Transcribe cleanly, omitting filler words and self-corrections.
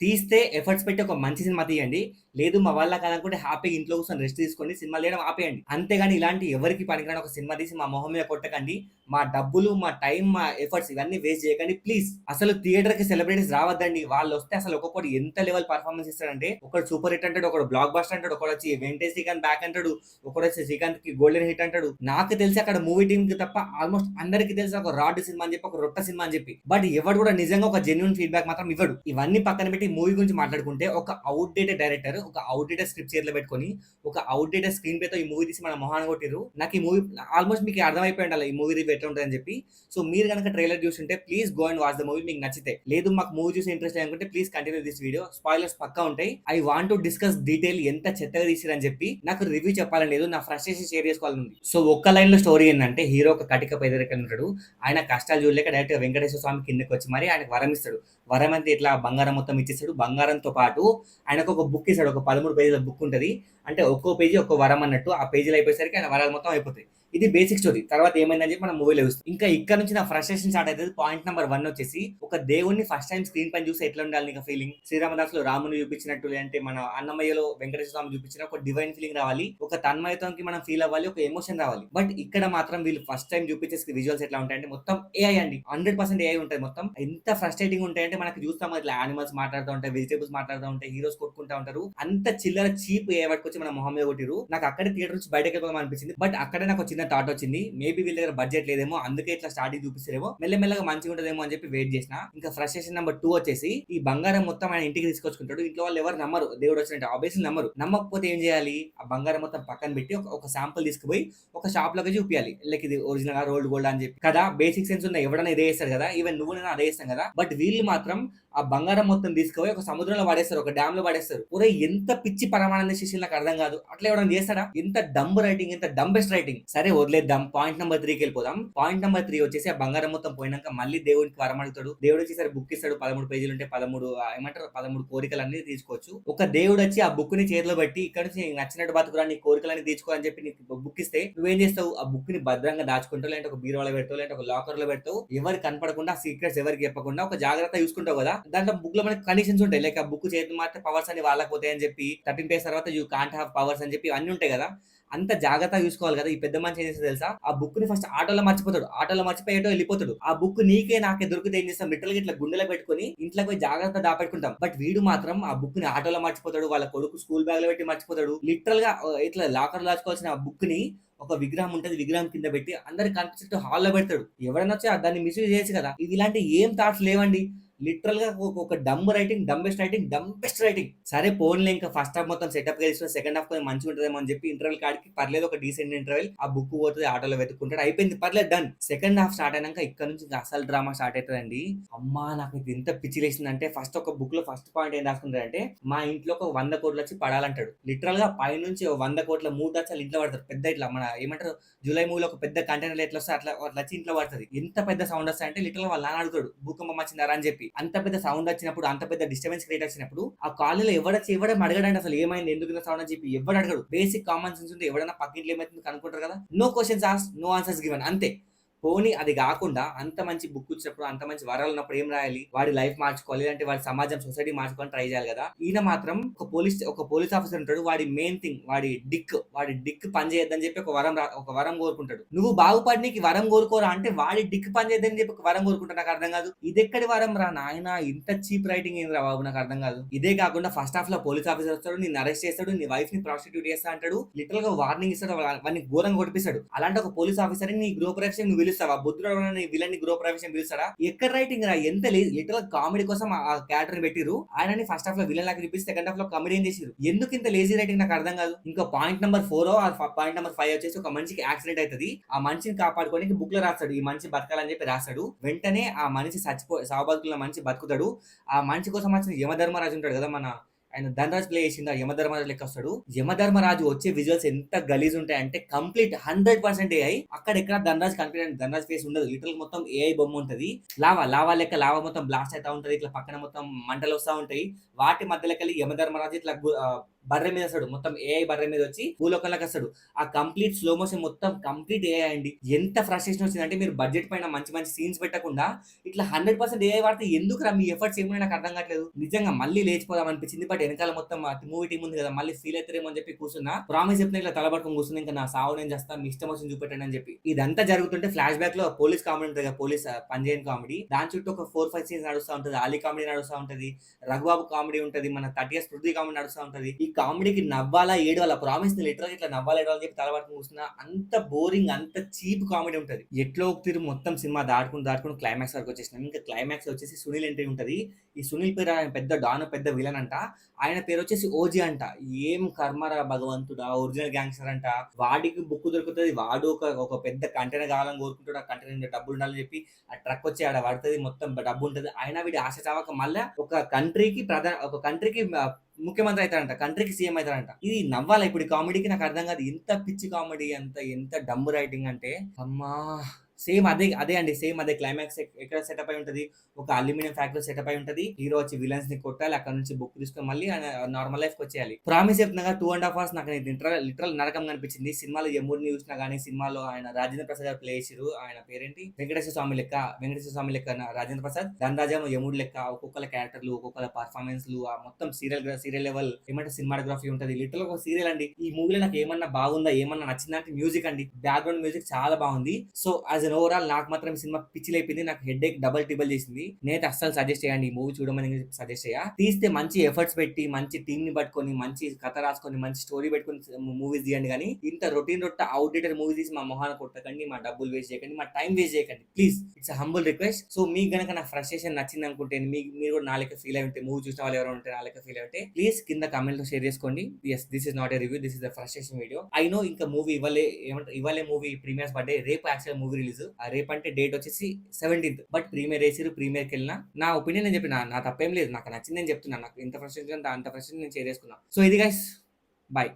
తీస్తే ఎఫర్ట్స్ పెట్టి ఒక మంచి సినిమా తీయండి. లేదు మా వల్ల కాదనుకుంటే హ్యాపీగా ఇంట్లో కూర్చొని రెస్ట్ తీసుకొని సినిమాలు తీయడం ఆపేయండి. అంతేగాని ఇలాంటి ఎవరికీ పనికిరాని ఒక సినిమా తీసి మా మొహం మీద కొట్టకండి. మా డబ్బులు, మా టైం, మా ఎఫర్ట్స్ ఇవన్నీ వేస్ట్ చేయకండి ప్లీజ్. అసలు థియేటర్‌కి సెలబ్రిటీస్ రావద్దండి. వాళ్ళొస్తే అసలు ఒక్కొక్కడు ఎంత లెవెల్ పెర్ఫార్మన్స్ ఇస్తాడంటే, ఒకడు సూపర్ హిట్ అంటాడు, ఒకడు బ్లాక్ బస్టర్ అంటాడు, ఒకడొచ్చి వెంకటేష్ శ్రీకాంత్ బ్యాక్ అంటాడు, ఒకడొచ్చి శ్రీకాంత్‌కి గోల్డెన్ హిట్ అంటాడు. నాకు తెలిసి అక్కడ మూవీ టీమ్‌కి తప్ప ఆల్మోస్ట్ అందరికి తెలిసి ఒక రాడ్ సినిమా అని చెప్పి, ఒక రొట్ట సినిమా అని చెప్పి. బట్ ఎవడు కూడా నిజంగా ఒక జెన్యూన్ ఫీడ్‌బ్యాక్ మాత్రం ఇవ్వడు. ఇవన్నీ పక్కన పెట్టి మూవీ గురించి మాట్లాడుకుంటే, ఒక ఔట్‌డేటెడ్ డైరెక్టర్, ఒక ఔట్‌డేటెడ్ స్క్రిప్ట్ చేతిలో పెట్టుకొని, ఒక ఔట్‌డేటెడ్ స్క్రీన్ ప్లేతో ఈ మూవీ తీసి మన మొహాన కొట్టిర్రు. నాకు ఈ మూవీ ఆల్మోస్ట్ మీకు అర్థమైపోయి ఉండాలి ఈ మూవీ రివ్యూ ఎట్లా ఉంటదని చెప్పి. సో మీరు గనక ట్రైలర్ చూసుంటే please go and watch the movie మీకు నచ్చితే. లేదు మాకు మూవీ చూసి ఇంట్రెస్ట్ అనుకుంటే please continue this video. Spoilers పక్కా ఉంటాయి. I want to discuss detail ఎంత చెత్తగా తీసిరని చెప్పి నాకు రివ్యూ చెప్పాలని లేదు. నా ఫ్రస్ట్రేషన్ షేర్ చేసుకోవాలని ఉంది. సో ఒక్క లైన్ లో స్టోరీ ఏంటంటే, హీరో ఒక కటిక పేదరికం ఉంటాడు. ఆయన కష్టాలు చూడలేక డైరెక్ట్ వెంకటేశ్వర స్వామి కిందకి వచ్చి మరి ఆయనకు వరం ఇస్తాడు. వరం అంటే ఇట్లా బంగారం మొత్తం ఇచ్చేస్తాడు. బంగారంతో పాటు ఆయనకు ఒక బుక్ ఇస్తాడు. ఒక 13 పేజీల బుక్ ఉంటది. అంటే ఒక్కో పేజీ ఒక్కో వరం అన్నట్టు. ఆ పేజీలు అయిపోయేసరికి ఆయన వరాలు మొత్తం అయిపోతాయి. ఇది బేసిక్ స్టోరీ. తర్వాత ఏమైందని చెప్పి మనం మూవీలో చూస్తాం. ఇంకా ఇక్కడ నుంచి నా ఫ్రస్ట్రేషన్ స్టార్ట్ అవుతుంది. పాయింట్ నెంబర్ 1 వచ్చేసి, ఒక దేవుడిని ఫస్ట్ టైం స్క్రీన్ పైన చూస్తే ఎట్లా ఉండాలి నీకు ఫీలింగ్? శ్రీరామదాసులో రాముని చూపించినట్టు, లేదంటే మన అన్నమయ్యలో వెంకటేశ్వర స్వామి చూపించిన ఒక డివైన్ ఫీలింగ్ రావాలి. ఒక తన్మయత్వంకి మనం ఫీల్ అవ్వాలి. ఒక ఎమోషన్ రావాలి. బట్ ఇక్కడ మాత్రం వీళ్ళు ఫస్ట్ టైం చూపించే విజువల్స్ ఎట్లా ఉంటాయంటే మొత్తం ఏఐ అండి. 100% ఏఐ ఉంటుంది మొత్తం. ఎంత ఫ్రస్ట్రేటింగ్ ఉంటాయంటే మనకి చూస్తాం ఇట్లా యానిమల్స్ మాట్లాడుతూ ఉంటాయి, వెజిటేబుల్స్ మాట్లాడుతూ ఉంటాయి, హీరోస్ కొట్టుకుంటా ఉంటారు. అంత చిల్లర చీప్ ఏఐ పట్టుకొచ్చి మన మొహం మీద కొట్టిరు. నాకు అక్కడే థియేటర్ నుంచి బయటకు వెళ్ళిపోదాం అనిపించింది. బట్ అక్కడే నాకు ఒక చిన్న థాట్ వచ్చింది. మేబీ వీళ్ళ దగ్గర బడ్జెట్ లేదేమో, అందుకే ఇట్లా స్టార్టింగ్ చూపిస్తారేమో, మెల్లమెల్లగా మంచిగా ఉంటదేమో అని చెప్పి వెయిట్ చేసిన. ఇంకా ఫ్రస్ట్రేషన్ నెంబర్ 2 వచ్చేసి, ఈ బంగారం మొత్తం ఆయన ఇంటికి తీసుకొచ్చుకుంటాడు. ఇంట్లో వాళ్ళు ఎవరు నమ్మరు దేవుడు వచ్చినట్టు, ఆబ్వియస్లీ నమ్మరు. నమ్మకపోతే ఏం చేయాలి? ఆ బంగారం మొత్తం పక్కన పెట్టి ఒక శాంపుల్ తీసుకుపోయి ఒక షాప్ లోకి చూపించాలి. లైక్ ఇది ఒరిజినల్ రోల్డ్ గోల్డ్ అని చెప్పి కదా. బేసిక్ సెన్స్ ఉన్న ఎవడైనా ఇదే చేస్తారు కదా. ఈవెన్ నువ్వు నేను అదే చేస్తాం కదా. బట్ వీళ్ళు మాత్రం ఆ బంగారం మొత్తం తీసుకుపోయి ఒక సముద్రంలో పడేస్తారు, ఒక డ్యామ్ లో పడేస్తారు. ఒరే ఎంత పిచ్చి పరమానంద శిష్యులు నాకు అర్థం కాదు. అట్లా ఎవడన్నా చేస్తాడా? ఎంత డంబ్ రైటింగ్, ఎంత డంబెస్ట్ రైటింగ్. సరే వదిలేద్దాం. పాయింట్ నెంబర్ 3కి వెళ్ళిపోదాం. పాయింట్ నెంబర్ 3 వచ్చేసి, ఆ బంగారం మొత్తం పోయినాక మళ్ళీ దేవుడికి వరం అడుగుతాడు. దేవుడు వచ్చేసరి బుక్ ఇస్తాడు. 13 పేజీలు ఉంటే 13 ఏమంటారు 13 కోరికలన్నీ తీసుకోవచ్చు. ఒక దేవుడు వచ్చి ఆ బుక్ ని చేతిలో పెట్టి, ఇక్కడ నుంచి నీకు నచ్చినట్టు బతుకురా, నీ కోరికలన్నీ తీర్చుకో అని చెప్పి నీకు బుక్ ఇస్తే నువ్వేం చేస్తావు? ఆ బుక్ ని భద్రంగా దాచుకుంటావు, లేదంటే ఒక బీరువాలో పెడతావు, లేదంటే ఒక లాకర్ లో పెడతావు. ఎవరికి కనపడకుండా, సీక్రెట్స్ ఎవరికి చెప్పకుండా ఒక జాగ్రత్త చూసుకుంటావు కదా. దాంట్లో బుక్ లో మనకి కండిషన్స్ ఉంటాయి. లైక్ ఆ బుక్ చేతి మాత్రం పవర్స్ అని వాళ్ళకి పోతాయి అని చెప్పి, 13 డేస్ తర్వాత యూ కాంట్ హ్యావ్ పవర్స్ అని చెప్పి అన్ని ఉంటాయి కదా. అంత జాగ్రత్తగా చూసుకోవాలి కదా. ఈ పెద్ద మనిషి ఏం చేస్తాడో తెలుసా? ఆ బుక్ ని ఫస్ట్ ఆటోలో మర్చిపోతాడు. ఆటోలో మర్చిపోయి ఎటో వెళ్ళిపోతాడు. ఆ బుక్ నీకే నాకే దొరికితే ఏం చేస్తాం? లిటరల్ గా ఇట్లా గుండెలో పెట్టుకొని ఇంట్లోకి పోయి జాగ్రత్త దాపెట్టుకుంటాం. బట్ వీడు మాత్రం ఆ బుక్ ని ఆటోలో మర్చిపోతాడు. వాళ్ళ కొడుకు స్కూల్ బ్యాగ్ లో పెట్టి మర్చిపోతాడు. లిటరల్ గా ఇట్లా లాకర్ దాచుకోవాల్సిన ఆ బుక్ ని ఒక విగ్రహం ఉంటది, విగ్రహం కింద పెట్టి అందరికి కనిపించేట్టు హాల్లో పెడతాడు. ఎవరైనా వచ్చి దాన్ని మిస్యూజ్ చేయొచ్చు కదా. ఇది ఇలాంటి ఏం థాట్స్ లేవండి. లిటరల్ గా ఒక డంబ్ రైటింగ్, డంబెస్ట్ రైటింగ్. సరే పోన్లే, ఇంకా ఫస్ట్ హాఫ్ మొత్తం సెటప్ గా తీసుకుని సెకండ్ హాఫ్ కొంచెం మంచిగా ఉంటుందేమో అని చెప్పి ఇంటర్వెల్ కాడికి పర్లేదు, ఒక డీసెంట్ ఇంటర్వెల్. ఆ బుక్ పోతుంది, ఆటోలో వెతుక్కుంటాడు, అయిపోయింది, పర్లేదు, డన్. సెకండ్ హాఫ్ స్టార్ట్ అయినాక ఇక్కడ నుంచి ఇంకా అసలు డ్రామా స్టార్ట్ అవుతుందండి. అమ్మా నాకు ఇది ఎంత పిచ్చి లేసిందంటే, ఫస్ట్ ఒక బుక్ లో ఫస్ట్ పాయింట్ ఏం రాసుకుంటాడంటే, మా ఇంట్లో ఒక 100 కోట్లు వచ్చి పడాలంటాడు. లిటరల్ గా పైనుంచి 100 కోట్ల మూట వచ్చి వాళ్ళ ఇంట్లో పడతారు. పెద్ద ఇట్లా మన ఏమంటారు జూలై మూవీలో ఒక పెద్ద కంటైనర్ ఎట్లా వస్తే అట్లా అట్లా వచ్చి ఇంట్లో పడుతుంది. ఎంత పెద్ద సౌండ్ వస్తాయి అంటే లిటరల్ వాళ్ళ నాన్న అడుగుతాడు భూకంపం వచ్చిందారా అని చెప్పి. అంత పెద్ద సౌండ్ వచ్చినప్పుడు, అంత పెద్ద డిస్టర్బెన్స్ క్రియేట్ వచ్చినప్పుడు ఆ కాలనీలో ఎవడని అడగడండి అసలు ఏమైంది, ఎందుకు ఇంత సౌండ్ అని చెప్పి ఎవడు అడగడు. బేసిక్ కామన్ సెన్స్ ఉంటే ఎవడన్నా పక్కింట్లో ఏమైతుంది కనుక్కుంటారు కదా. నో క్వశ్చన్స్ ఆస్, నో ఆన్సర్స్ గివెన్, అంతే. పోనీ అది కాకుండా అంత మంచి బుక్ వచ్చినప్పుడు, అంత మంచి వరాలు ఉన్నప్పుడు ఏం రాయాలి? వాడి లైఫ్ మార్చుకోవాలి, లేదంటే వాడి సమాజం, సొసైటీ మార్చుకోవాలని ట్రై చేయాలి కదా. ఈయన మాత్రం ఒక పోలీస్ ఆఫీసర్ ఉంటాడు. వాడి మెయిన్ థింగ్ వాడి డిక్ పని చేయొద్దని చెప్పి ఒక వరం కోరుకుంటాడు. నువ్వు బాగుపడినీకి వరం కోరుకోరా అంటే వాడి డిక్ పని చేయొద్దని చెప్పి ఒక వరం కోరుకుంటా. నాకు అర్థం కాదు. ఇదెక్కడి వరం రా నాయన, ఇంత చీప్ రైటింగ్ ఏంది రా బాబు, నాకు అర్థం కాదు. ఇదే కాకుండా ఫస్ట్ హాఫ్ లో పోలీస్ ఆఫీసర్ వస్తాడు, నిన్ను అరెస్ట్ చేస్తాడు, నీ వైఫ్ ని ప్రాస్టిట్యూట్ చేస్తా అంటాడు. లిటరల్ గా వార్నింగ్ ఇస్తాడు, వాడిని ఘోరంగా కొట్టిస్తాడు. అలాంటి ఒక పోలీస్ ఆఫీసర్ నీ గృహ ప్రవేశం నువ్వు పిలుస్తావా? బుద్ధుడు విలన్ ని గృహ ప్రవేశం పిలుస్తాడా? ఎక్కడ రైటింగ్ రా, ఎంత లిటరల్ కామెడీ కోసం ఆ క్యారెక్టర్ పెట్టిరు. ఆయనని ఫస్ట్ హాఫ్ లో విలన్ లాగా చూపిస్తే సెకండ్ హాఫ్ లో కామెడీ చేసిరు. ఎందుకు ఇంత లేజీ రైటింగ్ నాకు అర్థం కాదు. ఇంకా పాయింట్ నెంబర్ 4 పాయింట్ నెంబర్ 5 వచ్చేసి, ఒక మనిషికి యాక్సిడెంట్ అవుతుంది. ఆ మనిషిని కాపాడుకోవడానికి బుక్ లో రాస్తాడు, ఈ మనిషి బతకాలని చెప్పి రాస్తాడు. వెంటనే ఆ మనిషి సావబతుకుల మనిషి బతుకుతాడు. ఆ మనిషి కోసం వచ్చిన యమధర్మరాజు ఉంటాడు కదా, మన ఆయన ధనరాజ్ ప్లే చేసింది, యమధర్మరాజు లెక్క వస్తాడు. యమధర్మరాజు వచ్చే విజువల్స్ ఎంత గలీజ్ ఉంటాయంటే కంప్లీట్ 100% ఏఐ. అక్కడ ఎక్కడ ధనరాజ్ కనిపించండి, ధనరాజ్ ఫేస్ ఉండదు. లిటరల్ మొత్తం ఏఐ బొమ్మ ఉంటది. లావా లెక్క లావా మొత్తం బ్లాస్ట్ అవుతా ఉంటది. ఇట్లా పక్కన మొత్తం మంటలు వస్తా ఉంటాయి. వాటి మధ్యలోకి వెళ్ళి యమధర్మరాజు ఇట్లా బర్రె మీద వస్తాడు. మొత్తం ఏఐ బర్రె మీద వచ్చి భూలోకంలోకి వస్తాడు. ఆ కంప్లీట్ స్లో మోషన్ మొత్తం కంప్లీట్ ఏఐ అండి. ఎంత ఫ్రస్ట్రేషన్ వచ్చిందంటే మీరు బడ్జెట్ పైన మంచి మంచి సీన్స్ పెట్టకుండా ఇట్లా 100% ఏఐ వాడితే ఎందుకురా మీ ఎఫర్ట్స్ ఏమున్నాయి నాకు అర్థం కావట్లేదు. నిజంగా మళ్ళీ లేచిపోదాం అనిపించింది. బట్ వెనకాల మొత్తం మూవీ టీమ్ ఉంది కదా, మళ్ళీ ఫీల్ అవుతారేమో అని చెప్పి కూర్చున్నా. ప్రామిస్ చెప్పిన ఇట్లా తలబడుకొని కూర్చున్నా. ఇంకా నా సావు నేను చేస్తాను, మీ ఇష్టం వచ్చింది చూపెట్టండి అని చెప్పి. ఇదంతా జరుగుతుంటే ఫ్లాష్ బ్యాక్ లో పోలీస్ కామెడీ ఉంటుంది కదా, పోలీస్ పంజేయన్ కామెడీ. దాని చుట్టూ ఒక 4-5 సీన్స్ నడుస్తూ ఉంటది. ఆలీ కామెడీ నడుస్తూ ఉంటది, రఘుబాబు కామెడీ ఉంటది, మన 30 ఇయర్స్ పృథ్వీ కామెడీ నడుస్తూ ఉంటది. ఈ కామెడీకి నవ్వాలా ఏడవాలా, ప్రామిస్ ని లిటరల్ ఇట్లా నవ్వాలా ఏడవాలని చెప్పి తలబడుకొని కూర్చున్నా. అంత బోరింగ్, అంత చీప్ కామెడీ ఉంటది. ఎట్లో ఒక తీరు మొత్తం సినిమా దాటుకుని క్లైమాక్స్ వరకు వచ్చేసినాం. ఇంకా క్లైమాక్స్ వచ్చేసి సునీల్ ఎంట్రీ ఉంటది. ఈ సునీల్ పేరు ఆయన పెద్ద డాన్, పెద్ద విలన్ అంట. ఆయన పేరు వచ్చేసి ఓజీ అంట. ఏం కర్మరా భగవంతుడా, ఒరిజినల్ గ్యాంగ్స్టర్ అంట. వాడికి బుక్ దొరుకుతుంది, వాడు ఒక పెద్ద కంటైనర్ కావాలని కోరుకుంటాడు. ఆ కంటైనర్ డబ్బులు ఉండాలని చెప్పి ఆ ట్రక్ వచ్చి ఆడ పడుతుంది, మొత్తం డబ్బు ఉంటది. అయినా వీడి ఆశ చావక మళ్ళా ఒక కంట్రీకి ముఖ్యమంత్రి అవుతాడంట, కంట్రీకి సీఎం అవుతాడంట. ఇది నవ్వాలా ఇప్పుడు ఈ కామెడీకి? నాకు అర్థం కాదు. ఎంత పిచ్చి కామెడీ, ఎంత డమ్ము రైటింగ్ అంటే అమ్మా. సేమ్ అదే అండి, సేమ్ అదే క్లైమాక్స్ ఎక్కడ సెటప్ అయి ఉంటది. ఒక అల్యూమినియం ఫ్యాక్టరీ సెటప్ అయి ఉంటది. హీరో వచ్చి విలన్స్ ని కొట్టాలి, అక్కడ నుంచి బుక్ తీసుకొని మళ్ళీ నార్మల్ లైఫ్ కి వచ్చేయాలి. ప్రామిస్ చెప్తున్నా 2.5 hours నాకు లిటరల్ నరకం కనిపించింది. సినిమాలో ఎముడిని చూసినా గానీ, సినిమాలో ఆయన రాజేంద్ర ప్రసాద్ గారు ప్లే చేసిరు. ఆయన పేరేంటి, వెంకటేశ్వర స్వామి లెక్క రాజేంద్ర ప్రసాద్. ధనరాజేమో యముడు లెక్క. ఒక్కొక్కల క్యారెక్టర్లు, ఒక్కొక్కల పర్ఫార్మెన్స్లు, ఆ మొత్తం సీరియల్ లెవెల్ ఏమంటే సినిమాటోగ్రఫీ ఉంటది. లిటరల్ ఒక సీరియల్ అండి. ఈ మూవీలో నాకు ఏమన్నా బాగుందా, ఏమన్నా నచ్చిందా అంటే మ్యూజిక్ అండి. బ్యాక్గ్రౌండ్ మ్యూజిక్ చాలా బాగుంది. సో యాజ్ అన్ ఓవరాల్ నాకు మాత్రం సినిమా పిచ్చి లేపింది. నాకు హెడ్ ఏక్ డబల్ టిబల్ చేసింది. నేనైతే అస్సలు సజెస్ట్ చేయండి, ఈ మూవీ చూడమని సజెస్ట్ చేయ. తీస్తే మంచి ఎఫర్ట్స్ పెట్టి, మంచి టీమ్ ని పట్టుకొని, మంచి కథ రాసుకొని, మంచి స్టోరీ పెట్టుకొని మూవీస్ తీయండి. కానీ ఇంత రొటీన్ అవుట్డేటెడ్ మూవీస్ తీసి మా మొహాన్ని కొట్టకండి, మా డబ్బులు వేస్ట్ చేయకండి, మా టైం వేస్ట్ చేయకండి please. It's humble request. So మీకు గనక నా ఫ్రస్ట్రేషన్ నచ్చింది అనుకుంటే, మీరు కూడా నా లెక్క ఫీల్ అయి ఉంటే, మూవీ చూసిన వాళ్ళు ఎవరు ఉంటే నా లెక్క ఫీల్ అయి ఉంటే, ప్లీజ్ కింద కామెంట్ లో షేర్ చేసుకోండి. Yes, this is not a review, this is the frustration video. I know ఇంకా మూవీ ఇవ్వలే మూవీ ప్రీమియర్స్ బర్త్డే రేపు యాక్చువల్ మూవీ రిలీజ్. రేపు అంటే డేట్ వచ్చేసి 17th. బట్ ప్రీమియర్ వేసిరు, ప్రీమియర్కి వెళ్ళినా. నా ఒపీనియన్ నేను చెప్పిన, నా తప్పేం లేదు, నాకు నచ్చింది నేను చెప్తున్నా. నాకు ఇంత ఫ్రస్ట్రేషన్ అంత ఫ్రస్ట్రేషన్ నేను షేర్ చేసుకున్నా. సో ఇది గైస్, బాయ్.